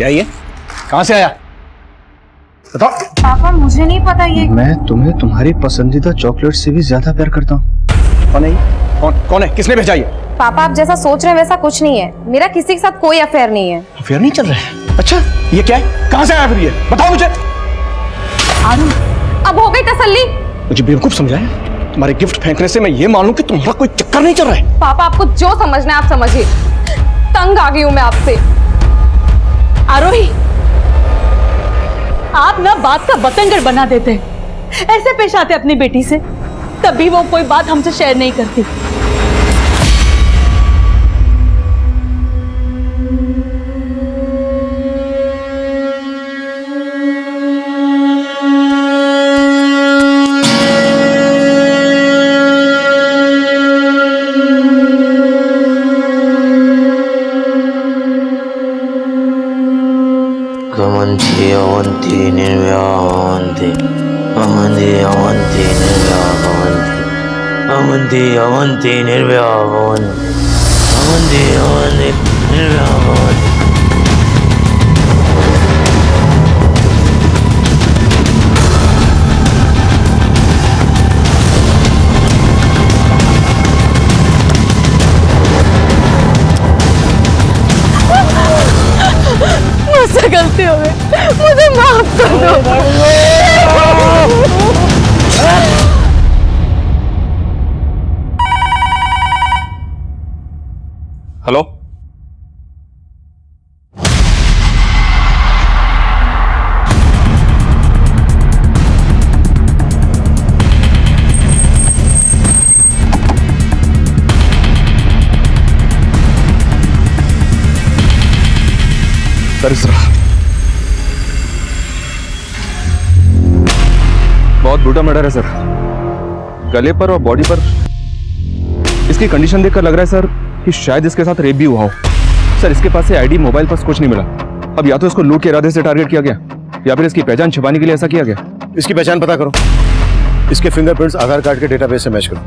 क्या ये? कहां से आया? बताओ। पापा मुझे नहीं पता ये। मैं तुम्हें तुम्हारी पसंदीदा चॉकलेट से भी ज्यादा प्यार करता हूँ। कौन है ये? कौन है? किसने भेजा ये? पापा आप जैसा सोच रहे हैं वैसा कुछ नहीं है। मेरा किसी के साथ कोई अफेयर नहीं है। अफेयर नहीं चल रहा है? अच्छा ये क्या है? कहां से आया फिर ये? बताओ मुझे। आरू अब हो गई तसल्ली। मुझे बेवकूफ समझा है? तुम्हारे गिफ्ट फेंकने से मैं ये मान लूं कि तुम्हारा कोई चक्कर नहीं चल रहा है। पापा आपको जो समझना है आप समझिए। तंग आ गई हूं मैं आपसे। आरोही, आप ना बात का बतंगड़ बना देते हैं। ऐसे पेश आते अपनी बेटी से, तब भी वो कोई बात हमसे शेयर नहीं करती। Avanti nirvyanti, avanti avanti nirvyanti, avanti avanti nirvyanti, avanti avanti nirvyanti. मुझसे गलती हो गई, मुझे माफ कर दो। हेलो, सर इस तरह बहुत ब्रूटल मर्डर है सर। गले पर और बॉडी पर इसकी कंडीशन देखकर लग रहा है सर कि शायद इसके साथ रेप भी हुआ हो। सर इसके पास से आईडी, मोबाइल, पर्स कुछ नहीं मिला। अब या तो इसको लूट के इरादे से टारगेट किया गया या फिर इसकी पहचान छिपाने के लिए ऐसा किया गया। इसकी पहचान पता करो, इसके फिंगरप्रिंट्स आधार कार्ड के डेटाबेस से मैच करो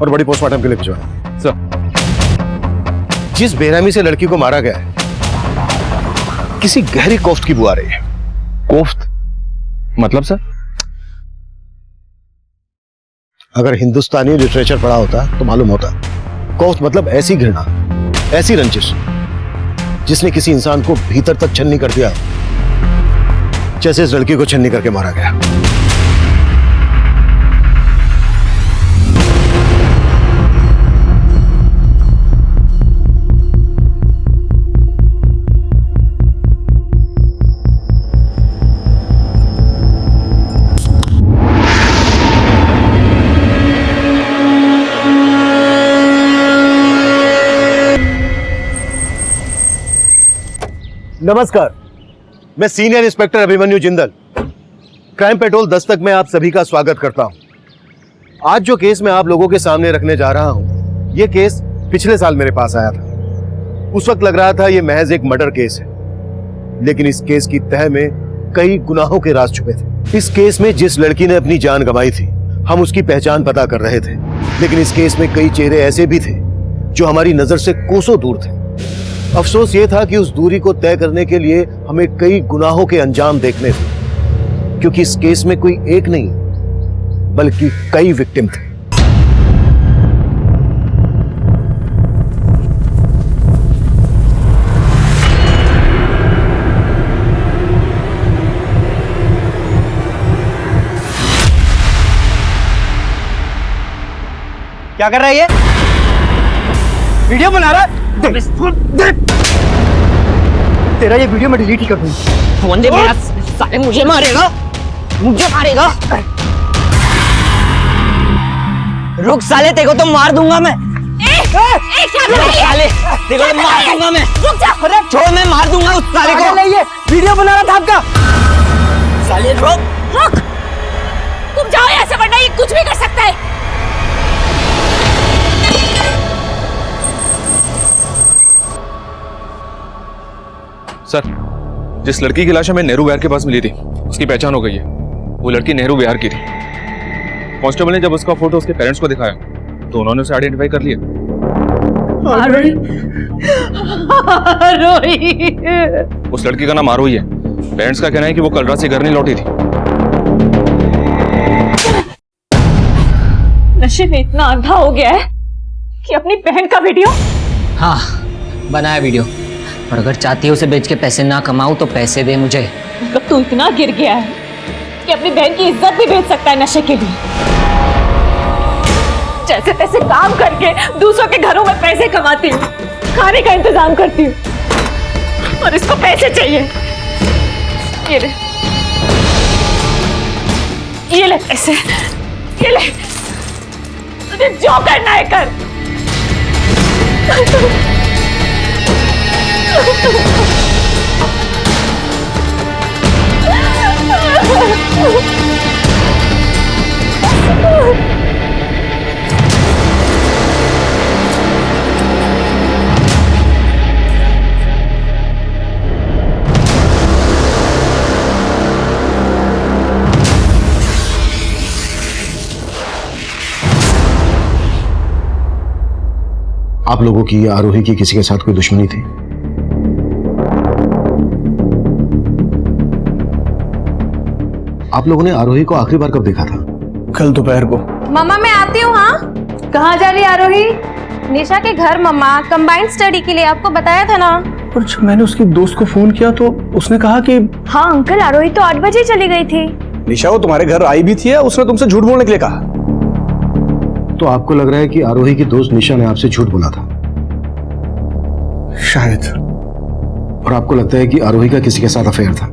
और बड़ी पोस्टमार्टम के लिए भिजवाओ। सर जिस बेरहमी से लड़की को मारा गया है किसी गहरी कोफ्त की बू आ रही है। कोफ्त मतलब सर? अगर हिंदुस्तानी लिटरेचर पढ़ा होता तो मालूम होता। कोफ्त मतलब ऐसी घृणा, ऐसी रंजिश जिसने किसी इंसान को भीतर तक छन्नी कर दिया, जैसे इस लड़की को छन्नी करके मारा गया। नमस्कार, मैं senior inspector Abhimanyu Jindal, crime petrol Dastak में आप सभी का स्वागत करता हूं। आज जो केस मैं आप लोगों के सामने रखने जा रहा हूं, यह केस पिछले साल मेरे पास आया था। उस वक्त लग रहा था यह महज एक मर्डर केस है, लेकिन इस केस की तह में कई गुनाहों के राज छुपे थे। इस केस में जिस लड़की ने अपनी जान गंवाई थी, हम उसकी पहचान पता कर रहे थे, लेकिन इस केस में कई चेहरे ऐसे भी थे जो हमारी नजर से कोसों दूर थे। अफसोस ये था कि उस दूरी को तय करने के लिए हमें कई गुनाहों के अंजाम देखने थे, क्योंकि इस केस में कोई एक नहीं बल्कि कई विक्टिम थे। क्या कर रहा है ये? वीडियो बना रहा है? तेरा ये वीडियो मैं डिलीट ही कर दूंगा। फोन दे मेरा, साले मुझे मारेगा, मुझे मारेगा। रुक साले, तेरे को तो मार दूंगा मैं। साले तेरे को तो मार दूंगा मैं। रुक जा, छोड़, मैं मार दूंगा उस साले को। ये वीडियो बना रहा था आपका। साले रुक, रुक, तुम जाओ यहाँ से वरना ये कुछ भी कर सकता है। सर, जिस लड़की की लाश हमें नेहरू विहार के पास मिली थी उसकी पहचान हो गई है। वो लड़की नेहरू विहार की थी। कांस्टेबल ने जब उसका फोटो उसके पेरेंट्स को दिखाया तो उन्होंने उसे आइडेंटिफाई कर लिया। आरोही। उस लड़की का नाम आरोही है। पेरेंट्स का कहना है कि वो कल रात से घर नहीं लौटी थी। नशे में इतना अंधा हो गया है कि अपनी बहन का वीडियो। हाँ बनाया वीडियो, और अगर चाहती है उसे बेच के पैसे ना कमाऊं तो पैसे दे मुझे। मतलब तू इतना गिर गया है कि अपनी बहन की इज्जत भी बेच सकता है नशे के लिए। जैसे तैसे काम करके दूसरों के घरों में पैसे कमाती हूँ, खाने का इंतजाम करती हूँ, और इसको पैसे चाहिए। ये ले पैसे, ये ले, तुझे जो करना है कर। आप लोगों की आरोही की किसी के साथ कोई दुश्मनी थी? आप लोगों ने आरोही को आखिरी बार कब देखा था? कल दोपहर को। मम्मा मैं आती हूँ। हाँ कहाँ जा रही है आरोही? निशा के घर मम्मा, कंबाइंड स्टडी के लिए, आपको बताया था ना। और जब मैंने उसकी दोस्त को फोन किया तो उसने कहा कि हाँ अंकल, आरोही तो 8 बजे चली गई थी। निशा वो तुम्हारे घर आई भी थी या उसने तुमसे झूठ बोलने के लिए कहा? तो आपको लग रहा है कि आरोही की दोस्त निशा ने आपसे झूठ बोला था? शायद। और आपको लगता है कि आरोही का किसी के साथ अफेयर था?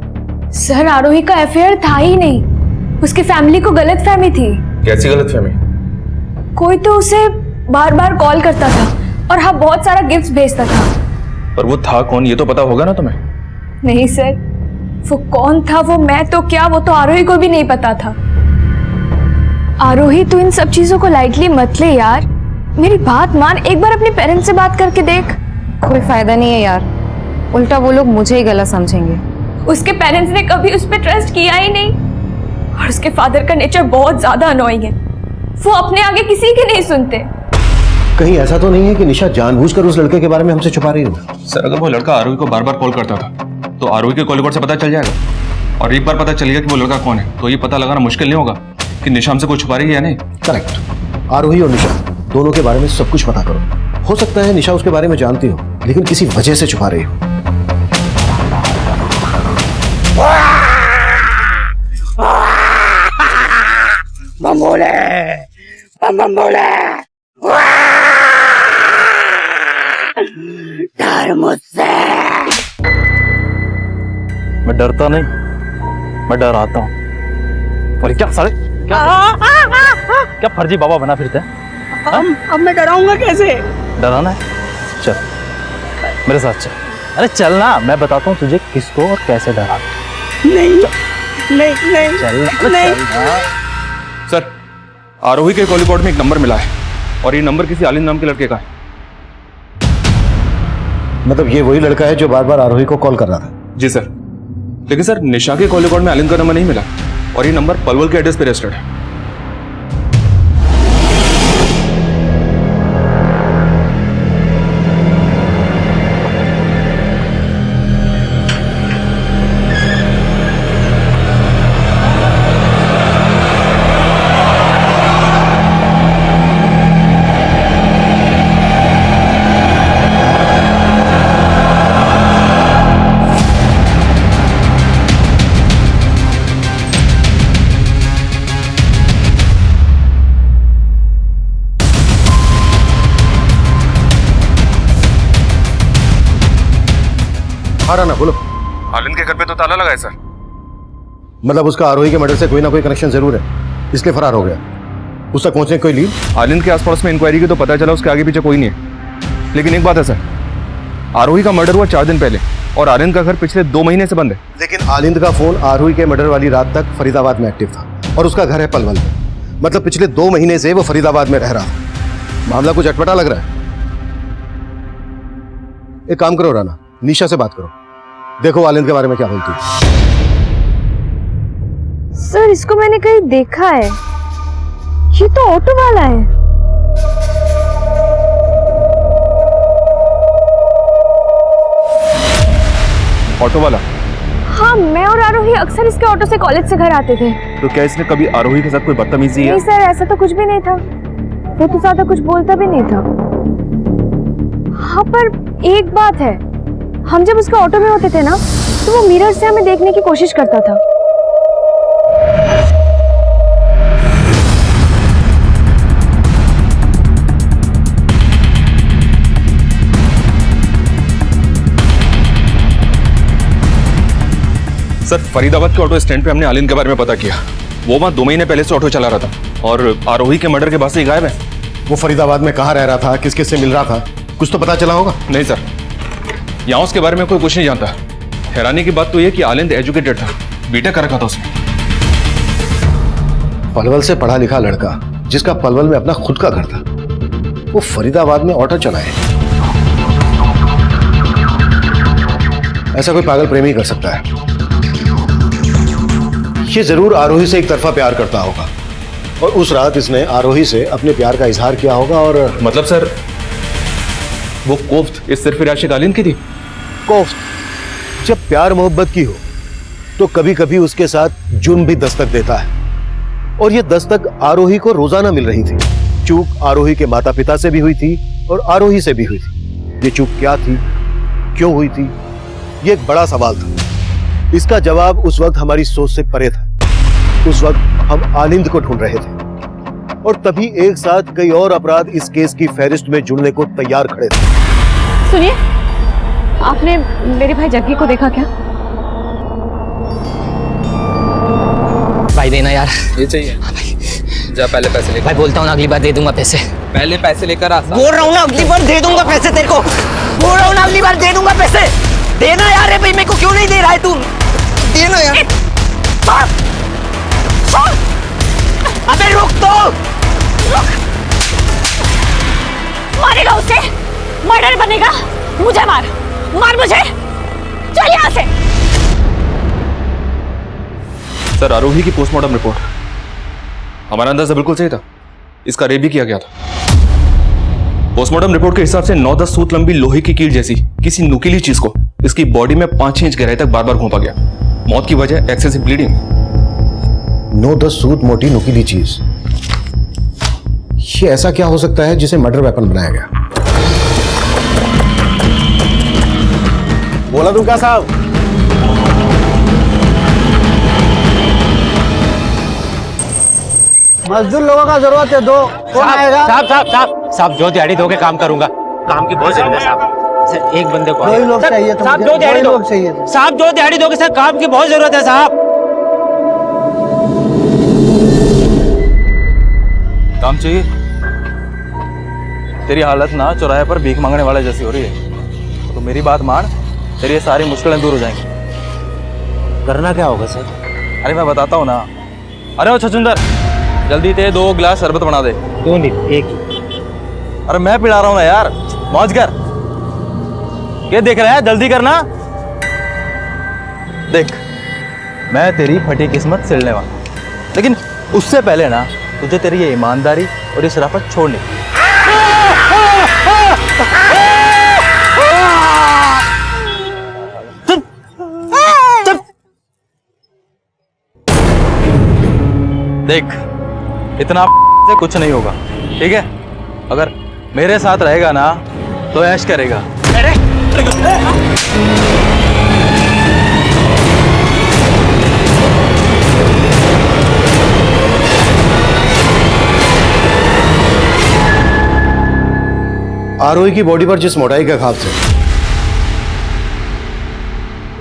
सर आरोही का अफेयर था ही नहीं, उसकी फैमिली को गलतफहमी थी। कैसी गलतफहमी? कोई तो उसे बार बार कॉल करता था और हाँ बहुत सारा गिफ्ट्स भेजता था। पर वो था कौन ये तो पता होगा ना तुम्हें? नहीं सर, वो कौन था वो मैं तो क्या, वो तो आरोही को भी नहीं पता था। आरोही तू इन सब चीजों को लाइटली मत ले यार, मेरी बात मान, एक बार अपने पेरेंट्स से बात करके देख। कोई फायदा नहीं है यार, उल्टा वो लोग मुझे ही गलत समझेंगे। उसके पेरेंट्स ने कभी उस पर ट्रस्ट किया ही नहीं, और उसके फादर का नेचर बहुत ज्यादा अनोइंग है, वो अपने आगे किसी की नहीं सुनते। कहीं ऐसा तो नहीं है कि निशा जानबूझकर उस लड़के के बारे में हमसे छुपा रही हो? सर अगर वो लड़का आरोही को बार बार कॉल करता था तो आरोही के कॉल रिकॉर्ड से पता चल जाएगा, और एक बार पता चल गया कि वो लड़का कौन है तो ये पता लगाना मुश्किल नहीं होगा कि निशा हमसे कुछ छुपा रही है या नहीं। करेक्ट। आरोही और निशा दोनों के बारे में सब कुछ पता करो। हो सकता है निशा उसके बारे में जानती हो लेकिन किसी वजह से छुपा रही हो। बम्बोले, बम्बोले, डर मुझसे। मैं डरता नहीं, मैं डराता हूँ। और क्या साले क्या फर्जी बाबा बना फिरते हैं? अब मैं डराऊंगा कैसे? डराना है? चल मेरे साथ चल। अरे चल ना, मैं बताता हूँ तुझे किसको और कैसे डराना। नहीं नहीं नहीं चल नहीं। चल ना। सर आरोही के कॉल रिकॉर्ड में एक नंबर मिला है और ये नंबर किसी आलिंद नाम के लड़के का है। मतलब ये वही लड़का है जो बार बार आरोही को कॉल कर रहा था? जी सर, लेकिन सर निशा के कॉल रिकॉर्ड में आलिंद का नंबर नहीं मिला और ये नंबर पलवल के एड्रेस पे रजिस्टर्ड है। ना बोलो। आलिंद के घर पे तो ताला लगा है सर। मतलब उसका आरोही के मर्डर से कोई ना कोई कनेक्शन जरूर है, इसलिए फरार हो गया। उस तक पहुंचने की कोई लीड? आलिंद के आसपास में इंक्वायरी की तो पता चला उसके आगे पीछे कोई नहीं है, लेकिन एक बात है सर, आरोही का मर्डर हुआ 4 दिन पहले और आलिंद का घर पिछले 2 महीने से बंद है। लेकिन आलिंद का फोन आरोही के मर्डर वाली रात तक फरीदाबाद में एक्टिव था और उसका घर है पलवल में। मतलब पिछले 2 महीने से वो फरीदाबाद में रह रहा था। मामला कुछ अटपटा लग रहा है। एक काम करो राना, निशा से बात करो, देखो आलिंद के बारे में क्या बोलती है। सर इसको मैंने कहीं देखा है, ये तो ऑटो वाला है। ऑटो वाला? हाँ, मैं और आरोही अक्सर इसके ऑटो से कॉलेज से घर आते थे। तो क्या इसने कभी आरोही के साथ कोई बदतमीजी नहीं सर, ऐसा तो कुछ भी नहीं था। वो तो ज्यादा कुछ बोलता भी नहीं था। हाँ, पर एक बात है, हम जब उसके ऑटो में होते थे ना, तो वो मिरर से हमें देखने की कोशिश करता था। सर, फरीदाबाद के ऑटो स्टैंड पे हमने आलिन के बारे में पता किया। वो वहाँ 2 महीने पहले से ऑटो चला रहा था और आरोही के मर्डर के बाद से ही गायब है। वो फरीदाबाद में कहाँ रह रहा था, किस किस से मिल रहा था, कुछ तो पता चला होगा? नहीं सर, यहाँ उसके बारे में कोई कुछ नहीं जानता। हैरानी की बात तो यह कि आलिंद एजुकेटेड था, बीटेक कर रखा था उसने। पलवल से पढ़ा लिखा लड़का जिसका पलवल में अपना खुद का घर था, वो फरीदाबाद में ऑटो चलाए। ऐसा कोई पागल प्रेमी कर सकता है। ये जरूर आरोही से एक तरफा प्यार करता होगा और उस रात इसने आरोही से अपने प्यार का इजहार किया होगा। और मतलब सर, वो कोफ्त इस सिर्फ आशिक आलिंद की थी? कोफ्त जब प्यार मोहब्बत की हो तो कभी कभी उसके साथ जुर्म भी दस्तक देता है, और ये दस्तक आरोही को रोजाना मिल रही थी। चूक आरोही के माता पिता से भी हुई थी और आरोही से भी हुई थी। ये चूक क्या थी, क्यों हुई थी, ये एक बड़ा सवाल था। इसका जवाब उस वक्त हमारी सोच से परे था। उस वक्त हम आलिंद को ढूंढ रहे थे और तभी एक साथ कई और अपराध इस केस की फहरिस्त में जुड़ने को तैयार खड़े थे। सुनिए, आपने मेरे भाई जग्गी को देखा क्या? भाई देना यार। ये चाहिए? जा पहले पैसे लेकर। भाई बोलता हूँ ना, अगली बार दे दूंगा पैसे। पहले पैसे लेकर आ। बोल रहा हूँ ना, अगली बार दे दूंगा पैसे तेरे को। बोल रहा हूँ ना, अगली बार दे दूंगा पैसे। देना यार। है भाई, मेरे को क्यों नहीं दे रहा है तू? देना यार। अबे रुक तो, रुक। मारेगा उसे, मर्डर बनेगा। मुझे मार, मार मुझे। चल यहाँ से। सर, आरोही की पोस्टमार्टम रिपोर्ट, हमारा अंदाजा बिल्कुल सही था। इसका रेप भी किया गया था। पोस्टमार्टम रिपोर्ट के हिसाब से 9-10 सूत लंबी लोहे की कील जैसी किसी नुकीली चीज को इसकी बॉडी में 5-6 इंच गहराई तक बार बार घोंपा गया। मौत की वजह एक्सेसिव ब्लीडिंग। 9-10 सूत मोटी नुकीली चीज, ये ऐसा क्या हो सकता है जिसे मर्डर वेपन बनाया गया? बोला दूंगा साहब। मजदूर लोगों का जरूरत है, दो। कौन आएगा? साहब साहब साहब साहब, जो दिहाड़ी दो के काम करूंगा। काम की बहुत जरूरत है साहब। सर, एक बंदे को 2 लोग चाहिए थे। साहब, मुझे, जो दिहाड़ी 2 दो लोग चाहिए थे। साहब, जो दिहाड़ी दोगे सर, काम की बहुत जरूरत है साहब। काम चाहिए? तेरी हालत ना चौराहे पर भीख मांगने वाले जैसी हो रही है, तो मेरी बात मान, तेरी ये सारी मुश्किलें दूर हो जाएंगी। करना क्या होगा सर? अरे मैं बताता हूँ ना। अरे ओ छछुंदर, जल्दी ते 2 गिलास शरबत बना दे। 2 नहीं, 1। अरे मैं पिला रहा हूँ ना यार, मौज कर। ये देख रहा है, जल्दी करना। देख, मैं तेरी फटी किस्मत सिलने वाला, लेकिन उससे पहले ना तुझे तेरी ये ईमानदारी और ये शराफत छोड़नी। देख, इतना से कुछ नहीं होगा, ठीक है? अगर मेरे साथ रहेगा ना तो ऐश करेगा। आरोही की बॉडी पर जिस मोटाई के घाव थे,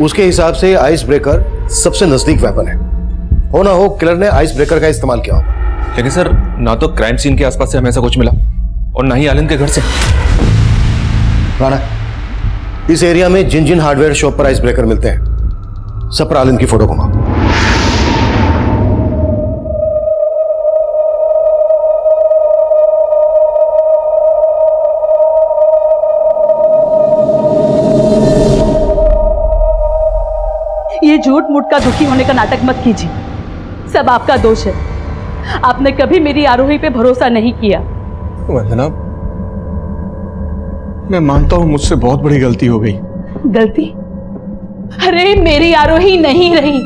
उसके हिसाब से आइस ब्रेकर सबसे नजदीक वेपन है। हो ना हो किलर ने आइस ब्रेकर का इस्तेमाल किया होगा। लेकिन सर, ना तो क्राइम सीन के आसपास से हमें ऐसा कुछ मिला और ना ही आलिंद के घर से। राणा, इस एरिया में जिन जिन हार्डवेयर शॉप पर आइस ब्रेकर मिलते हैं, सब पर आलिंद की फोटो घुमाओ। ये झूठ मूठ का दुखी होने का नाटक मत कीजिए, सब आपका दोष है। आपने कभी मेरी आरोही पे भरोसा नहीं किया। वंदना, मैं मानता हूं मुझसे बहुत बड़ी गलती हो गई। गलती? अरे मेरी आरोही नहीं रही,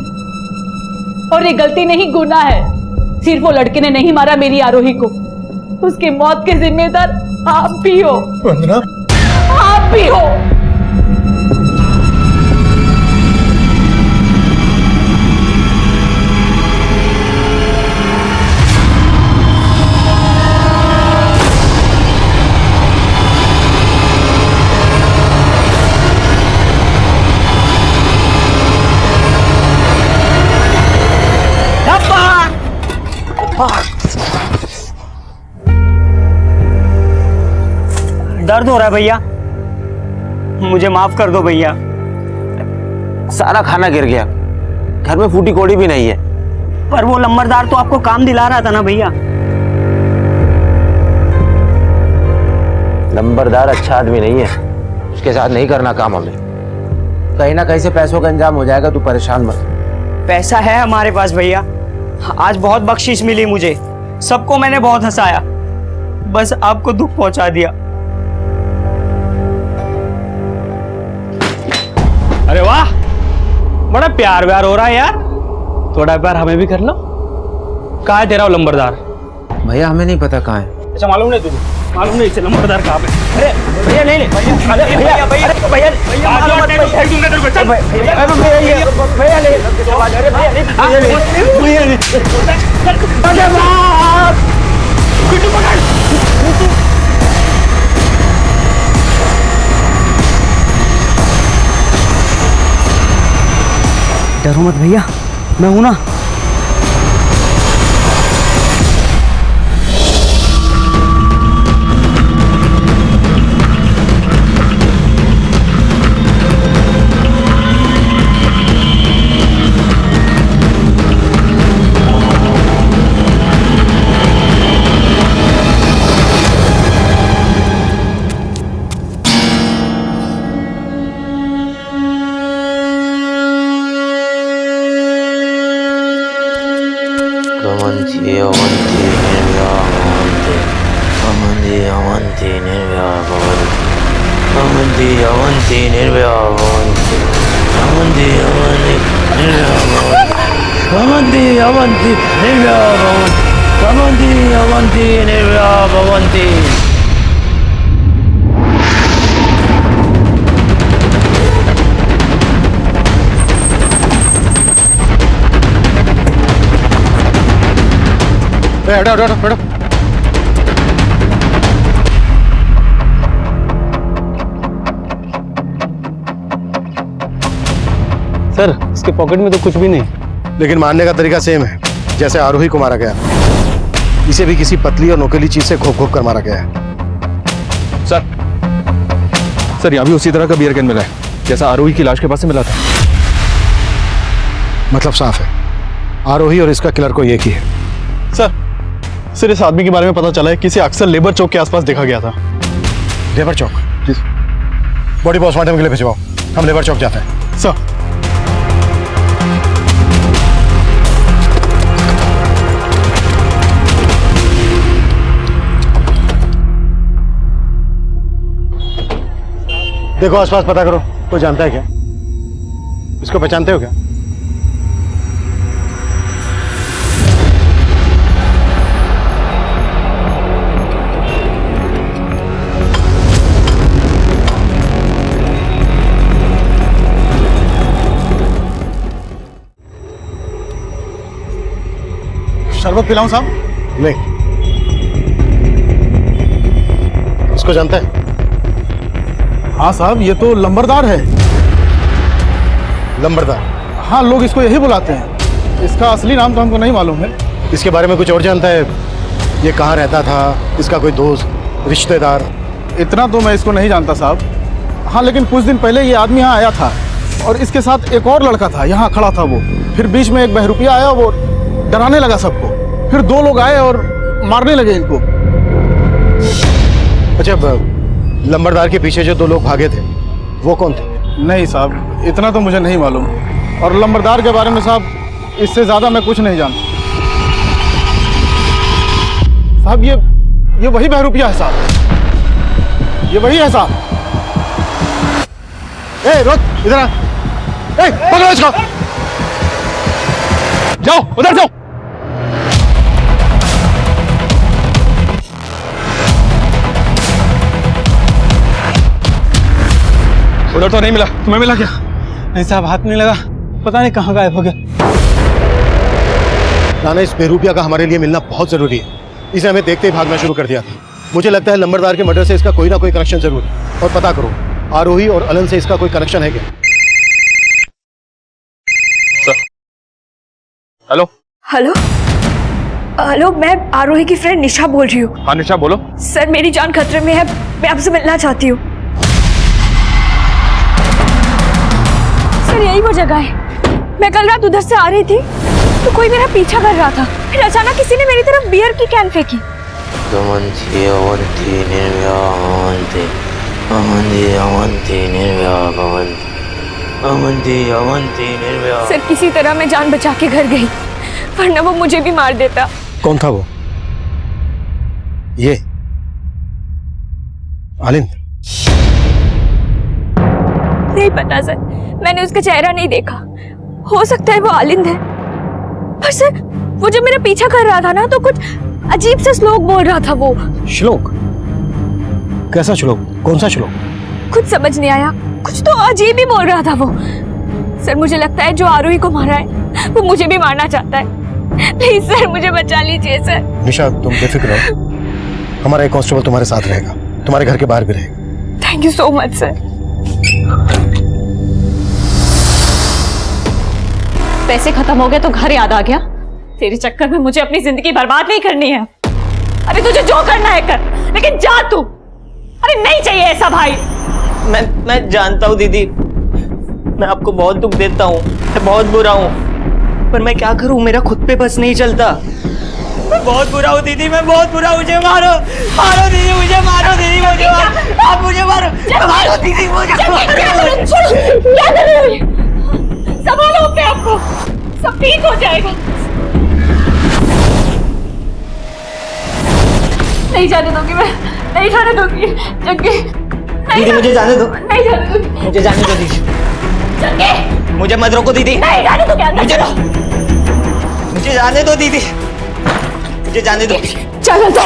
और ये गलती नहीं गुनाह है। सिर्फ वो लड़के ने नहीं मारा मेरी आरोही को, उसकी मौत के जिम्मेदार आप भी हो। वंदना, आप भी हो। दर्द हो रहा है भैया, मुझे माफ कर दो भैया। सारा खाना गिर गया, घर में फूटी कोड़ी भी नहीं है। पर वो लंबरदार तो आपको काम दिला रहा था ना भैया। नंबरदार अच्छा आदमी नहीं है, उसके साथ नहीं करना काम हमें। कहीं ना कहीं से पैसों का इंतजाम हो जाएगा, तू परेशान मत। पैसा है हमारे पास भैया, आज बहुत बख्शिश मिली मुझे, सबको मैंने बहुत हंसाया, बस आपको दुख पहुंचा दिया। अरे वाह, बड़ा प्यार व्यार हो रहा है यार, थोड़ा प्यार हमें भी कर लो। कहाँ है तेरा वो लंबरदार? भैया हमें नहीं पता कहाँ है। अच्छा, मालूम नहीं तुझे? मालूम नहीं इसे लंबरदार कहाँ पे? अरे भैया नहीं नहीं भैया, भैया भैया भैया भैया भैया मालूम मत भैया डरो मत भैया, मैं हूं ना। हटो हटो हटो। सर, इसके पॉकेट में तो कुछ भी नहीं, लेकिन मारने का तरीका सेम है जैसे आरोही को मारा गया। इसे भी किसी पतली और नोकीली चीज से घोप घोप कर मारा गया है। सर यहाँ भी उसी तरह का बियर कैन मिला है जैसा आरोही की लाश के पास से मिला था। मतलब साफ है, आरोही और इसका किलर को एक ही है। सर इस आदमी के बारे में पता चला है कि इसे अक्सर लेबर चौक के आसपास देखा गया था। लेबर चौक? बॉडी पोस्टमार्टम के लिए भिजवाओ, हम लेबर चौक जाते हैं। सर देखो आसपास पता करो, कोई जानता है क्या? इसको पहचानते हो क्या? शरबत पिलाऊं साहब? नहीं। इसको जानता है? हाँ साहब, ये तो लंबरदार है। लंबरदार? हाँ, लोग इसको यही बुलाते हैं, इसका असली नाम तो हमको नहीं मालूम है। इसके बारे में कुछ और जानता है? ये कहाँ रहता था, इसका कोई दोस्त रिश्तेदार? इतना तो मैं इसको नहीं जानता साहब। हाँ, लेकिन कुछ दिन पहले ये आदमी यहाँ आया था और इसके साथ एक और लड़का था, यहाँ खड़ा था वो। फिर बीच में एक बहरूपिया आया, वो डराने लगा सबको। फिर दो लोग आए और मारने लगे इनको। अच्छा, लंबरदार के पीछे जो दो लोग भागे थे वो कौन थे? नहीं साहब, इतना तो मुझे नहीं मालूम। और लंबरदार के बारे में साहब इससे ज़्यादा मैं कुछ नहीं जानता। साहब ये वही बहरूपिया है साहब, ये वही है साहब। ए रोज इधर आ। पकड़ो इसको। जाओ उधर जाओ। उधर तो नहीं मिला, तुम्हें मिला क्या? नहीं साहब, हाथ नहीं लगा, पता नहीं कहाँ गायब हो गया। राणा, इस बेरूपिया का हमारे लिए मिलना बहुत जरूरी है। इसे हमें देखते ही भागना शुरू कर दिया था। मुझे लगता है लंबरदार के मर्डर से इसका कोई ना कोई कनेक्शन जरूर है। और पता करो, आरोही और अलन से इसका कोई कनेक्शन है क्या? हेलो हेलो हेलो, मैं आरोही की फ्रेंड निशा बोल रही हूँ। हाँ निशा बोलो। सर, मेरी जान खतरे में है, मैं आपसे मिलना चाहती हूँ। सर, यही वो जगह है। मैं कल रात उधर से आ रही थी तो कोई मेरा पीछा कर रहा था। फिर अचानक किसी ने मेरी तरफ बियर की कैन फेंकी। सर, किसी तरह मैं जान बचा के घर गई, वरना वो मुझे भी मार देता। कौन था वो? ये आलिंद? नहीं पता सर, मैंने उसका चेहरा नहीं देखा। हो सकता है वो आलिंद है, पर सर वो जब मेरा पीछा कर रहा था ना तो कुछ अजीब सा श्लोक बोल रहा था। वो श्लोक? कैसा श्लोक? कौन सा श्लोक? कुछ समझ नहीं आया, कुछ तो अजीब ही बोल रहा था वो। सर, मुझे लगता है जो आरोही को मारा है वो मुझे भी मारना चाहता है। प्लीज सर, मुझे बचा लीजिए सर। निशा, तुम बेफिक्र हो, हमारा एक कांस्टेबल तुम्हारे साथ रहेगा, तुम्हारे घर के बाहर भी रहेगा। Thank you so much sir. पैसे खत्म हो गए तो घर याद आ गया। तेरे चक्कर में मुझे अपनी जिंदगी बर्बाद नहीं करनी है। अरे तुझे जो करना है कर, लेकिन जा तू। अरे नहीं चाहिए ऐसा भाई। मैं जानता हूँ दीदी, मैं आपको बहुत दुख देता हूँ, मैं बहुत बुरा हूँ, पर मैं क्या करूँ, मेरा खुद पे बस नहीं चलता। मैं बहुत बुरा हूँ दीदी, मैं बहुत बुरा हूँ। मुझे मारो, मारो दीदी, मुझे मारो दीदी, मुझे मारो, आप मुझे मारो, मारो दीदी, मुझे क्या कर रहे हो? संभालो अपने आप को, सब ठीक हो जाएगा। नहीं जाने दूंगी मैं, नहीं जाने दूंगी जग्गी। दीदी मुझे जाने दो, नहीं जाने दूंगी, मुझे जाने दो दीदी, जग्गी मुझे मत रोको दीदी, नहीं जाने दूंगी अंदर। मुझे जाने दो दीदी, मुझे जाने दो। चलो तो,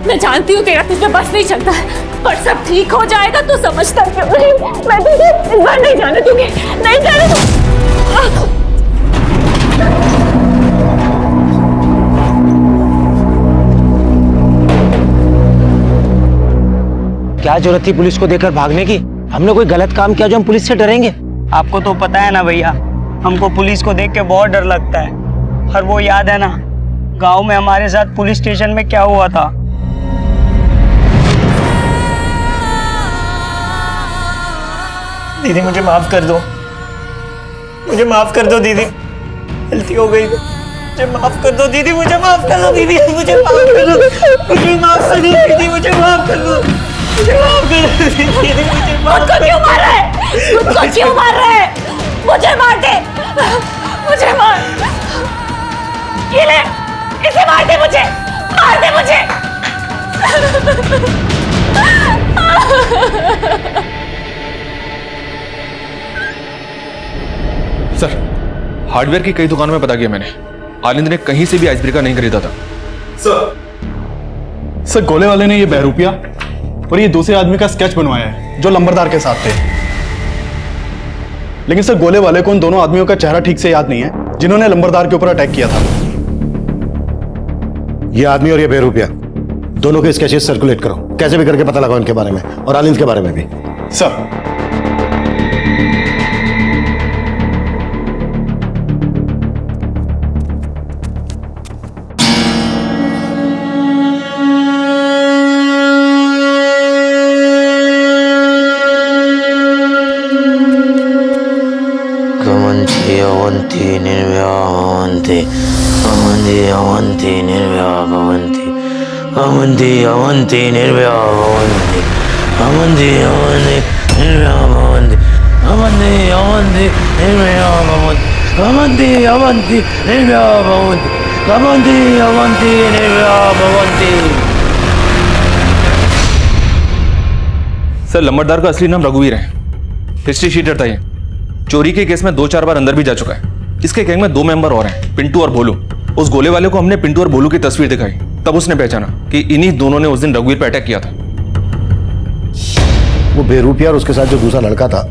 मैं जानती हूँ तेरा तुझे बस नहीं चलता है, पर सब ठीक हो जाएगा तो समझता क्यों नहीं? मैं तुझे इस बार नहीं जाने दूंगी, नहीं जाने दूंगी। क्या जरूरत थी पुलिस को देकर भागने की? हमने कोई गलत काम किया जो हम पुलिस से डरेंगे? आपको तो पता है ना भैया, हमको पुलिस को देख के बहुत डर लगता है। और वो याद है ना गांव में हमारे साथ पुलिस स्टेशन में क्या हुआ था? दीदी मुझे माफ कर दो, मुझे माफ कर दो दीदी, गलती हो गई, मुझे माफ कर दो दीदी, मुझे माफ कर दो दीदी, मुझे माफ कर दो, मुझे माफ कर दो दीदी, मुझे माफ कर दो, मुझे माफ कर दो दीदी, मुझे माफ कर दो। क्यों मार रहा है? मुझको क्यों मार रहा है? मुझे मार दे, मुझे मार, ये ले, इसे मार दे, मुझे मार दे, मुझे। सर, हार्डवेयर की कई दुकानों में पता किया मैंने, आनंद ने कहीं से भी आइस ब्रेकर नहीं खरीदा था। सर गोले वाले ने ये बहरूपिया और ये दूसरे आदमी का स्केच बनवाया है जो लंबरदार के साथ थे। लेकिन सर गोले वाले को उन दोनों आदमियों का चेहरा ठीक से याद नहीं है जिन्होंने लंबरदार के ऊपर अटैक किया था। ये आदमी और ये बेरूपिया दोनों के स्केचेस सर्कुलेट करो, कैसे भी करके पता लगाओ इनके बारे में और आलिंद के बारे में भी। सर सर, लंबरदार का असली नाम रघुवीर है। हिस्ट्री शीटर था ये। चोरी के केस में 2-4 बार अंदर भी जा चुका है। इसके गैंग में 2 मेंबर और हैं, पिंटू और भोलू। उस गोले वाले को हमने पिंटू और भोलू की तस्वीर दिखाई, तब उसने पहचाना कि इन्हीं दोनों ने उस दिन रघुवीर पर अटैक किया था। वो बेरूपिया और उसके साथ जो दूसरा लड़का था,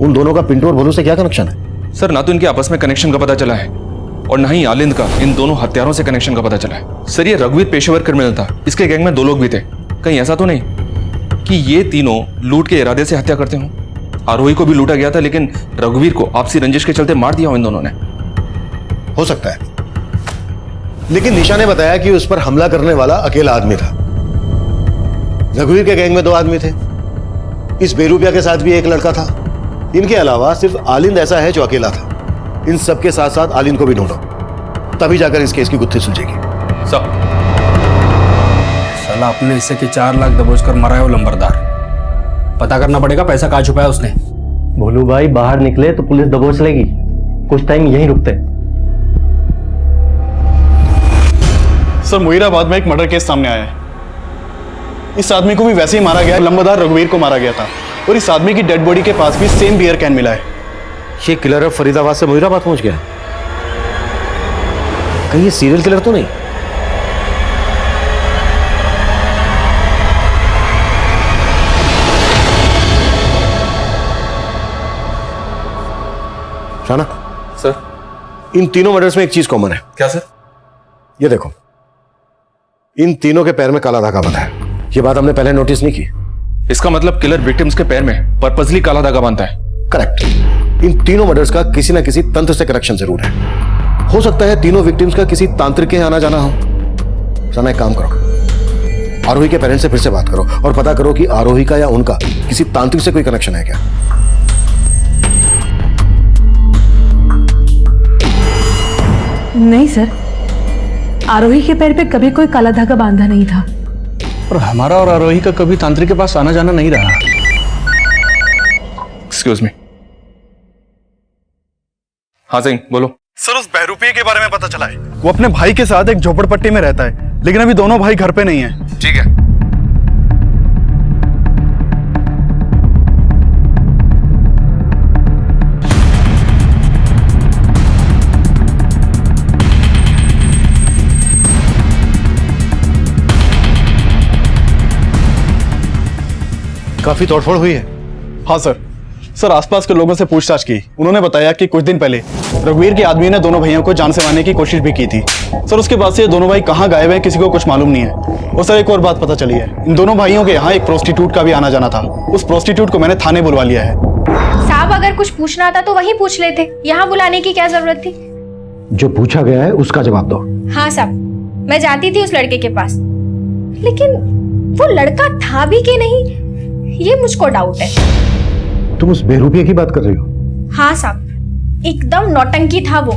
उन दोनों का पिंटू और भोलू से क्या कनेक्शन है? सर, ना तो इनके आपस में कनेक्शन का पता चला है और ना ही आलिंद का इन दोनों हत्यारों से कनेक्शन का पता चला है। सर, ये रघुवीर पेशेवर क्रिमिनल था। इसके गैंग में 2 लोग भी थे। कहीं ऐसा तो नहीं कि ये तीनों लूट के इरादे से हत्या करते हों? आरोही को भी लूटा गया था, लेकिन रघुवीर को आपसी रंजिश के चलते मार दिया हो इन दोनों ने। हो सकता है, लेकिन निशा ने बताया कि उस पर हमला करने वाला अकेला आदमी था। रघुवीर के गैंग में 2 आदमी थे। इस बेरूपिया के साथ भी एक लड़का था। इनके अलावा सिर्फ आलिंद ऐसा है जो अकेला था। इन सबके साथ साथ आलिंद को भी ढूंढो, तभी जाकर इस केस की गुत्थी सुलझेगी। सब साला अपने हिस्से के 4 लाख दबोच कर मरा है वो लंबरदार। पता करना पड़ेगा पैसा कहाँ छुपाया उसने। भोलू भाई बाहर निकले तो पुलिस दबोच लेगी, कुछ टाइम यहीं रुकते। सर, मुहीराबाद में एक मर्डर केस सामने आया है। इस आदमी को भी वैसे ही मारा गया है, लंबरदार रघुवीर को मारा गया था। और इस आदमी की डेड बॉडी के पास भी सेम बियर कैन मिला है। ये किलर अब फरीदाबाद से मुहीराबाद पहुंच गया। कहीं ये सीरियल किलर तो नहीं? राणा सर, इन तीनों मर्डर्स में एक चीज कॉमन है। क्या सर? ये देखो, इन तीनों के पैर में काला धागा बंधा है। ये बात हमने पहले नोटिस नहीं की। इसका मतलब किलर विक्टिम्स के पैर में पर्पसली काला धागा बांधता है। करेक्ट। इन तीनों मर्डर्स का किसी ना किसी तंत्र से कनेक्शन जरूर है। हो सकता है तीनों विक्टिम्स का किसी तांत्रिक के यहाँ आना जाना हो। सना, एक काम करो, आरोही के पेरेंट्स से फिर से बात करो और पता करो कि आरोही का या उनका किसी तांत्रिक से कोई कनेक्शन है क्या। नहीं सर, आरोही के पैर पे कभी कोई काला धागा बांधा नहीं था। और हमारा और आरोही का कभी तांत्रिक के पास आना जाना नहीं रहा। Excuse me. हाँ सिंह, बोलो। सर, उस बहरूपिये के बारे में पता चला है। वो अपने भाई के साथ एक झोपड़पट्टी में रहता है, लेकिन अभी दोनों भाई घर पे नहीं है। ठीक है। काफी तोड़फोड़ हुई है। हाँ सर, आसपास के लोगों से पूछताछ की। उन्होंने बताया कि कुछ दिन पहले रघुवीर के आदमी ने दोनों भाइयों को जान से मारने की कोशिश भी की थी। सर, उसके बाद से ये दोनों भाई कहाँ गायब हैं किसी को कुछ मालूम नहीं है। और सर, एक और बात पता चली है, इन दोनों भाइयों के यहाँ एक प्रोस्टिट्यूट का भी आना जाना था। उस प्रोस्टिट्यूट को मैंने थाने बुलवा लिया है। साहब, अगर कुछ पूछना था तो वहीं पूछ लेते, यहाँ बुलाने की क्या जरूरत थी? जो पूछा गया है उसका जवाब दो। हाँ साहब, मैं जाती थी उस लड़के के पास, लेकिन वो लड़का था भी कि नहीं ये मुझको डाउट है। तुम उस बेरूपिये की बात कर रही हो? हाँ साहब, एकदम नौटंकी था वो।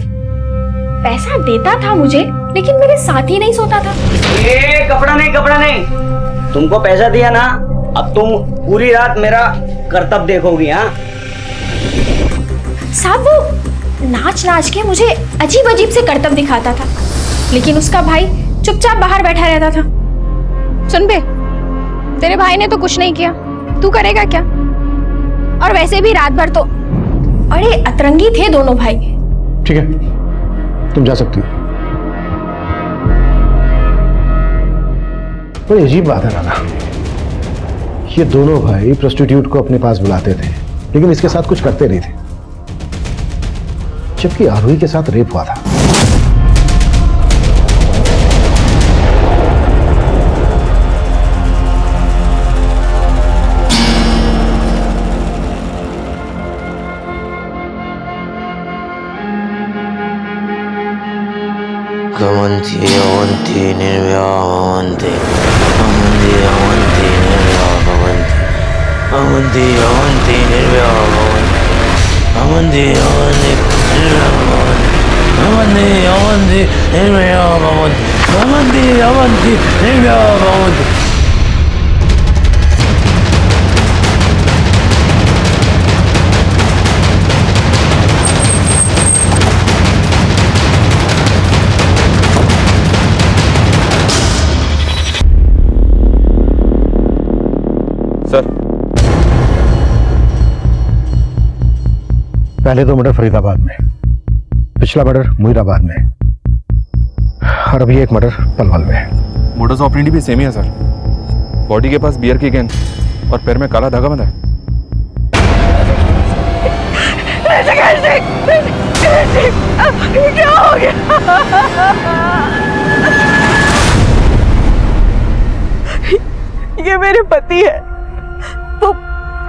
पैसा देता था मुझे, लेकिन मेरे साथ ही नहीं सोता था। ए, कपड़ा नहीं, तुमको पैसा दिया ना, अब तुम पूरी रात मेरा कर्तव्य देखोगी। हाँ साहब, वो नाच नाच के मुझे अजीब अजीब से कर्तव्य दिखाता था, लेकिन उसका भाई चुपचाप बाहर बैठा रहता था। सुन बे, तेरे भाई ने तो कुछ नहीं किया, तू करेगा क्या? और वैसे भी रात भर तो अरे अतरंगी थे दोनों भाई। ठीक है, तुम जा सकती हो। बड़ी अजीब बात है राणा, ये दोनों भाई प्रोस्टिट्यूट को अपने पास बुलाते थे, लेकिन इसके साथ कुछ करते नहीं थे, जबकि आरोही के साथ रेप हुआ था। Amanti, amanti, nirvya, amanti, amanti, amanti, nirvya, amanti, amanti, amanti, nirvya, amanti, amanti, nirvya, amanti, amanti, nirvya, amanti, amanti, nirvya, amanti. पहले तो मर्डर फरीदाबाद में, पिछला मर्डर मुहीराबाद में, और अभी एक मर्डर पलवल में। मोडस ऑपरेंडी भी सेम ही है सर। बॉडी के पास बियर की गेंद और पैर में काला धागा बंधा है। क्या हो गया? ये मेरे पति है, वो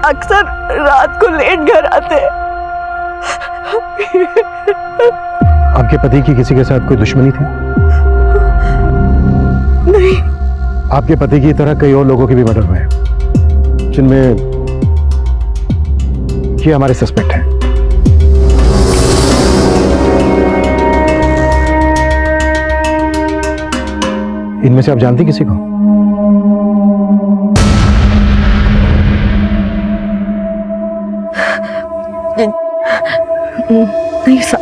अक्सर रात को लेट घर आते हैं। आपके पति की किसी के साथ कोई दुश्मनी थी? नहीं। आपके पति की तरह कई और लोगों के भी मर्डर हुए हैं, जिनमें ये हमारे सस्पेक्ट हैं। इनमें से आप जानती किसी को? नहीं सर।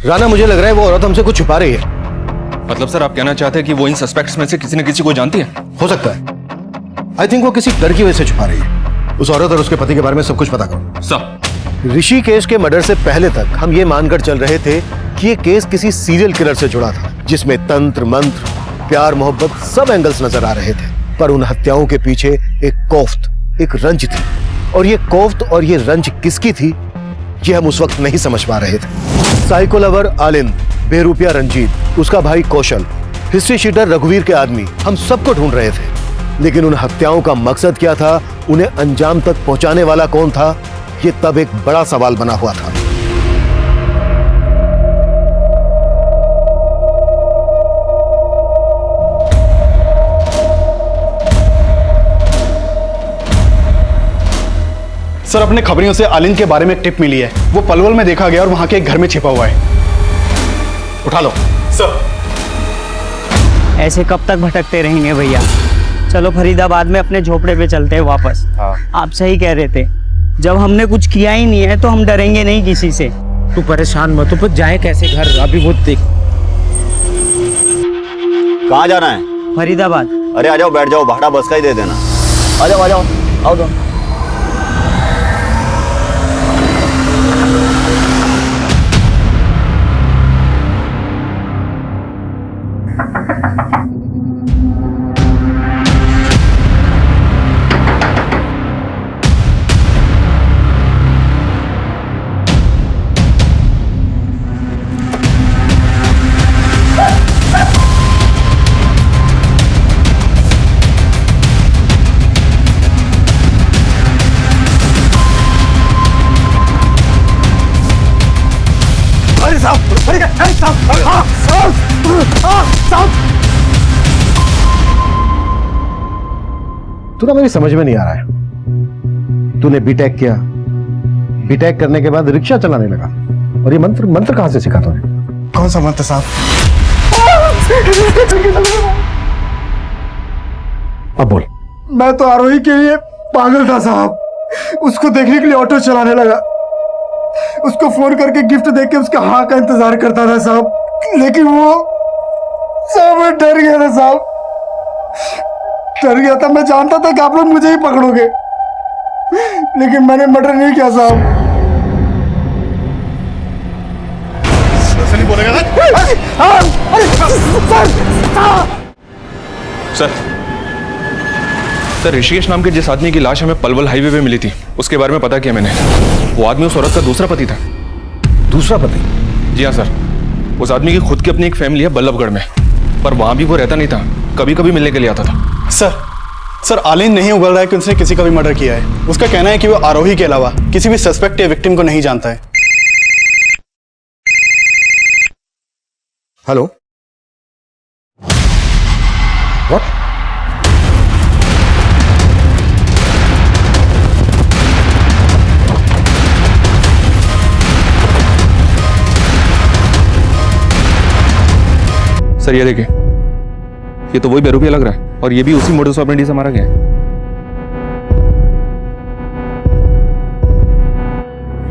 राना, मुझे लग रहा है वो औरत हमसे कुछ छुपा रही है। मतलब सर आप कहना चाहते हैं कि वो इन सस्पेक्ट्स में से किसी न किसी को जानती है? हो सकता है। आई थिंक वो किसी डर की वजह से छुपा रही है। उस औरत और उसके पति के बारे में सब कुछ पता करो। सर, ऋषिकेश के मर्डर से पहले तक हम ये मानकर चल रहे थे कि ये केस किसी सीरियल किलर से जुड़ा था, जिसमें तंत्र मंत्र, प्यार मोहब्बत सब एंगल्स नजर आ रहे थे। पर उन हत्याओं के पीछे एक कोफ्त, एक रंज थी, और ये कोफ्त और ये रंज किसकी थी ये हम उस वक्त नहीं समझ पा रहे थे। साइको लवर आलिंद, बेरूपिया रंजीत, उसका भाई कौशल, हिस्ट्री शीटर रघुवीर के आदमी, हम सबको ढूंढ रहे थे। लेकिन उन हत्याओं का मकसद क्या था, उन्हें अंजाम तक पहुंचाने वाला कौन था, ये तब एक बड़ा सवाल बना हुआ था। सर, अपने खबरियों से आलिंद के बारे में एक टिप मिली है। वो पलवल में देखा गया और वहां के एक घर में छिपा हुआ है। उठा लो। सर, ऐसे कब तक भटकते रहेंगे भैया? चलो फरीदाबाद में अपने झोपड़े पे चलते हैं वापस। आप सही कह रहे थे, जब हमने कुछ किया ही नहीं है तो हम डरेंगे नहीं किसी से। तू परेशान मत हो, जाए कैसे घर? अभी वो देख। कहाँ जाना है? फरीदाबाद। अरे आ जाओ, बैठ जाओ, भाड़ा बस का ही दे देना। आ जाओ आ जाओ, आओ तो। तू ना मेरी समझ में नहीं आ रहा है। तूने बीटेक किया, बीटेक करने के बाद रिक्शा चलाने लगा, और ये मंत्र मंत्र कहां से सीखा तूने? कौन सा मंत्र साहब? अब बोल। मैं तो आरोही के लिए पागल था साहब। उसको देखने के लिए ऑटो चलाने लगा, उसको फोन करके गिफ्ट देके के उसका हाँ का इंतजार करता था साहब। लेकिन वो साहब, मैं डर गया था साहब, डर गया था। मैं जानता था कि आप लोग मुझे ही पकड़ोगे, लेकिन मैंने मर्डर नहीं किया साहब। नहीं बोलेगा ना? सर, ऋषिकेश नाम के जिस आदमी की लाश हमें पलवल हाईवे पे मिली थी, उसके बारे में पता किया मैंने। वो आदमी उस औरत का दूसरा पति था। दूसरा पति? जी हाँ सर। उस आदमी की खुद की अपनी एक फैमिली है बल्लभगढ़ में, पर वहां भी वो रहता नहीं था, कभी कभी मिलने के लिए आता था। सर, आलिंद नहीं उगल रहा है कि उसने किसी का भी मर्डर किया है। उसका कहना है कि वो आरोही के अलावा किसी भी सस्पेक्ट या विक्टिम को नहीं जानता है। Hello, what? सर ये देखिए, ये तो वही बेरूपिया लग रहा है, और ये भी उसी मोडस ऑपरेंडी से मारा गया है।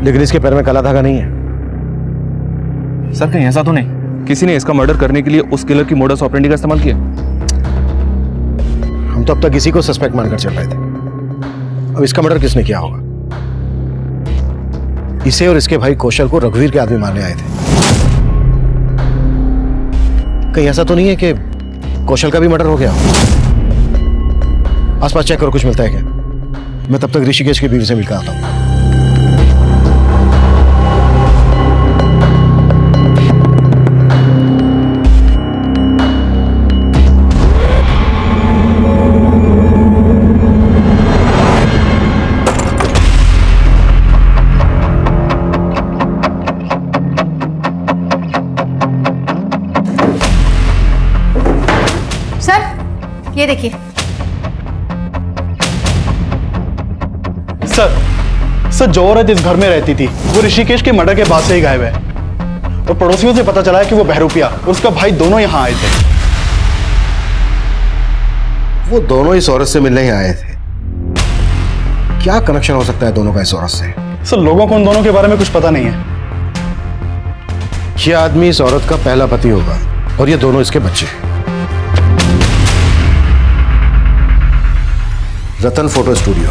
लेकिन इसके पैर में काला धागा नहीं है। सर कहीं ऐसा तो नहीं किसी ने इसका मर्डर करने के लिए उस किलर की मोडस ऑपरेंडी का इस्तेमाल किया? हम तो अब तक इसी को सस्पेक्ट मानकर चल रहे थे। अब इसका मर्डर किसने किया होगा? इसे और इसके भाई कौशल को रघुवीर के आदमी मारने आए थे। कहीं ऐसा तो नहीं है कि कौशल का भी मर्डर हो गया? आसपास चेक करो, कुछ मिलता है क्या? मैं तब तक ऋषिकेश की बीवी से मिलकर आता हूं। ये देखिए। सर जो औरत इस घर में रहती थी वो ऋषिकेश के मर्डर के बाद से ही गायब है, और पड़ोसियों से पता चला है कि वो बहरूपिया और उसका भाई दोनों यहाँ आए थे। वो दोनों इस औरत से मिलने ही आए थे। क्या कनेक्शन हो सकता है दोनों का इस औरत से? सर लोगों को उन दोनों के बारे में कुछ पता नहीं है। ये आदमी इस औरत का पहला पति होगा और ये दोनों इसके बच्चे। रतन फोटो स्टूडियो,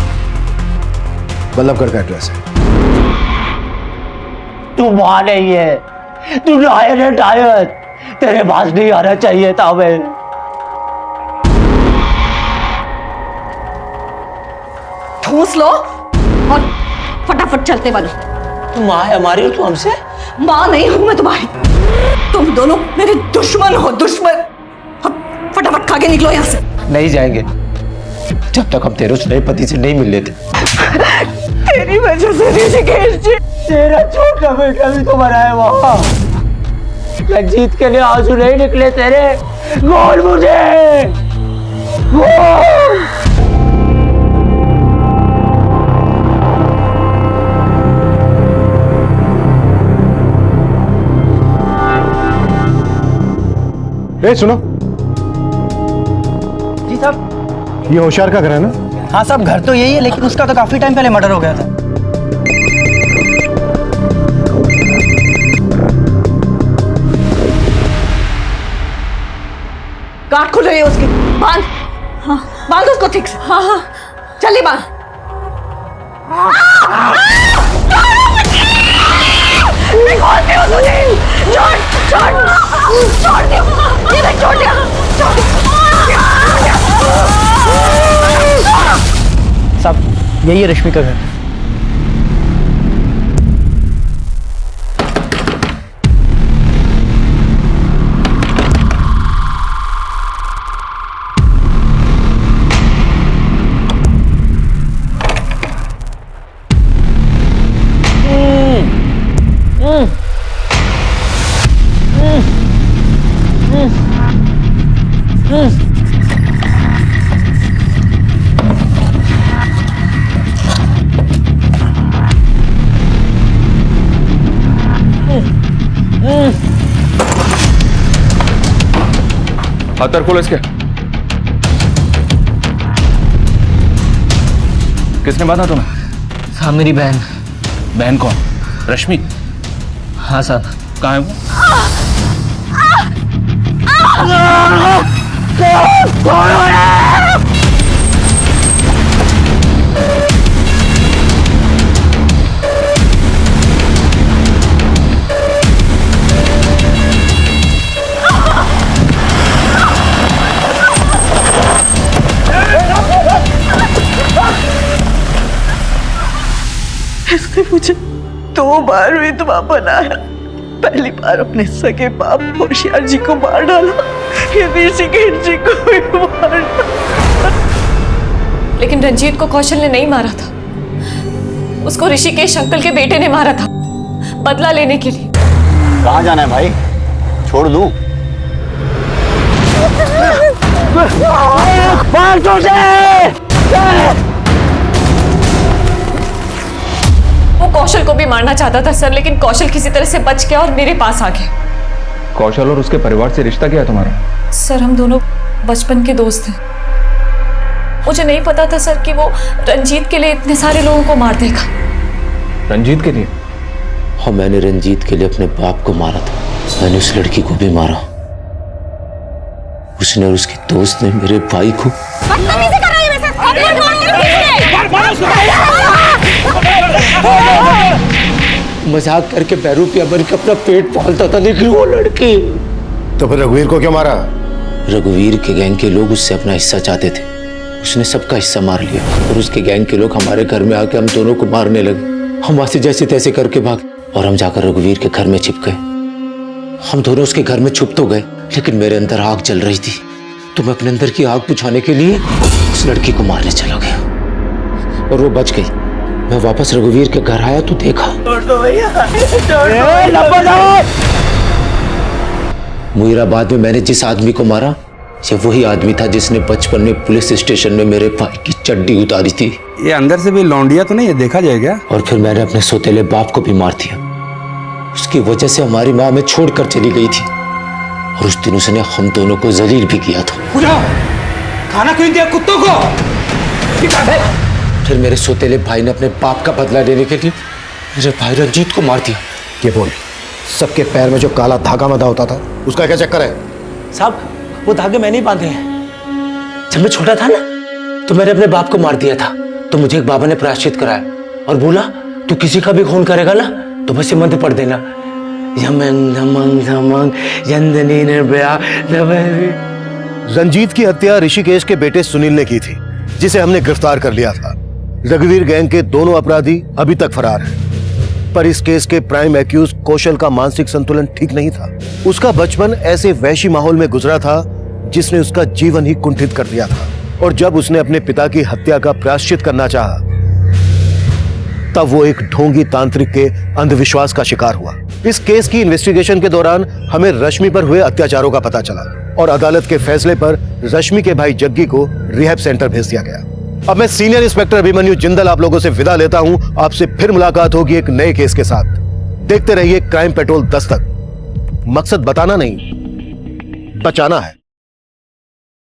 बल्लभगढ़ का एड्रेस है। तू मां नहीं है, तू लायर है टायर। तेरे पास नहीं आना चाहिए था। मैं ठूस लो और फटाफट चलते बनो। तू मां है हमारी और तू हमसे? मां नहीं हूं मैं तुम्हारी। तुम दोनों मेरे दुश्मन हो, दुश्मन। फटाफट खा के निकलो यहाँ से। नहीं जाएंगे जब तक हम तेरे उस नए पति से नहीं मिल लेते। तेरी वजह से ऋषिकेश जी, तेरा छोटा बेटा भी तो मरा है वहां। रंजीत के लिए आंसू नहीं निकले तेरे। बोल मुझे, बोल। ए सुनो जी साहब। ये होशियार का घर है ना? हाँ साहब, घर तो यही है, लेकिन उसका तो काफी टाइम पहले मर्डर हो गया था। गांठ खुल रही है उसकी। बांध। हाँ, बांध उसको ठीक से। हाँ हाँ, जल्दी बांध। मैं खोलती हूँ तुझे। छोड़ छोड़ छोड़ दिया। ये देख, छोड़ दिया, छोड़ दिया। साहब यही है रश्मि का घर। हाथ खोलो इसके। किसने बांधा तुम्हें? हाँ, मेरी बहन। बहन कौन? रश्मि? हाँ साहब। कहाँ है वो? इसने मुझे 2 बार विधवा बनाया। पहली बार अपने सगे बाप होशियार जी को मार डाला, फिर ऋषिकेश जी को भी मार डाला। लेकिन रंजीत को कौशल ने नहीं मारा था, उसको ऋषिकेश अंकल के बेटे ने मारा था, बदला लेने के लिए। कहाँ जाना है भाई? छोड़ दूं? वो कौशल को भी मारना चाहता था सर, लेकिन कौशल किसी तरह से बच गया और मेरे पास आ गया। कौशल और उसके परिवार से रिश्ता क्या है तुम्हारा? सर हम दोनों बचपन के दोस्त हैं। मुझे नहीं पता था सर कि वो रंजीत के लिए इतने सारे लोगों को मार देगा। रंजीत के लिए? हाँ, मैंने रंजीत के लिए अपने बाप को मारा था। मैंने उस लड़की को भी मारा। उसने और उसके दोस्त ने मेरे भाई को मजाक करके पैरों पे अमर के अपना पेट पालता था, लेकिन वो लड़की। तो फिर रघुवीर को क्यों मारा? रघुवीर के गैंग के लोग उससे अपना हिस्सा चाहते थे। उसने सबका हिस्सा मार लिया और उसके गैंग के लोग हमारे घर में आके हम दोनों को मारने लगे। हम वहां से जैसे तैसे करके भागे और हम जाकर रघुवीर के घर में छिप गए। हम दोनों उसके घर में छुप तो गए, लेकिन मेरे अंदर आग जल रही थी, तो मैं अपने अंदर की आग बुझाने के लिए उस लड़की को मारने चला गया और वो बच गई। मैं वापस रघुवीर के घर आया तो देखा मुईराबाद में मैंने जिस आदमी को मारा, ये वही आदमी था जिसने बचपन में पुलिस स्टेशन में मेरे भाई की चड्डी उतारी थी। ये अंदर से भी लौंडिया तो नहीं है, देखा जाएगा। और फिर मैंने अपने सौतेले बाप को भी मार दिया। उसकी वजह से हमारी माँ हमें छोड़कर चली गई थी और उस दिन उसने हम दोनों को जलील भी किया था। खाना क्यों दिया कुत्तों को? फिर मेरे सौतेले भाई ने अपने बाप का बदला लेने के लिए मेरे भाई रंजीत को मार दिया। ये बोल, सबके पैर में जो काला धागा बंधा होता था, उसका क्या चक्कर है? साहब, वो धागे मैंने ही बांधे हैं। जब मैं छोटा था ना, तो मैंने अपने बाप को मार दिया था, तो मुझे एक बाबा ने प्रायश्चित कराया और बोला तू किसी का भी खून करेगा ना तो बस ये मंत्र पढ़ देना, यमंग धमंग धमंग यंदनी निर्भया। रंजीत की हत्या ऋषिकेश के बेटे सुनील ने की थी, जिसे हमने गिरफ्तार कर लिया था। रघुवीर गैंग के दोनों अपराधी अभी तक फरार हैं, पर इस केस के प्राइम एक्यूज कौशल का मानसिक संतुलन ठीक नहीं था। उसका बचपन ऐसे वैशी माहौल में गुजरा था जिसने उसका जीवन ही कुंठित कर दिया था, और जब उसने अपने पिता की हत्या का प्रायश्चित करना चाहा, तब वो एक ढोंगी तांत्रिक के अंधविश्वास का शिकार हुआ। इस केस की इन्वेस्टिगेशन के दौरान हमें रश्मि पर हुए अत्याचारों का पता चला और अदालत के फैसले पर रश्मि के भाई जग्गी को रिहैब सेंटर भेज दिया गया। अब मैं सीनियर इंस्पेक्टर अभिमन्यु जिंदल आप लोगों से विदा लेता हूं। आपसे फिर मुलाकात होगी एक नए केस के साथ। देखते रहिए क्राइम पेट्रोल दस्तक। मकसद बताना नहीं, बचाना है।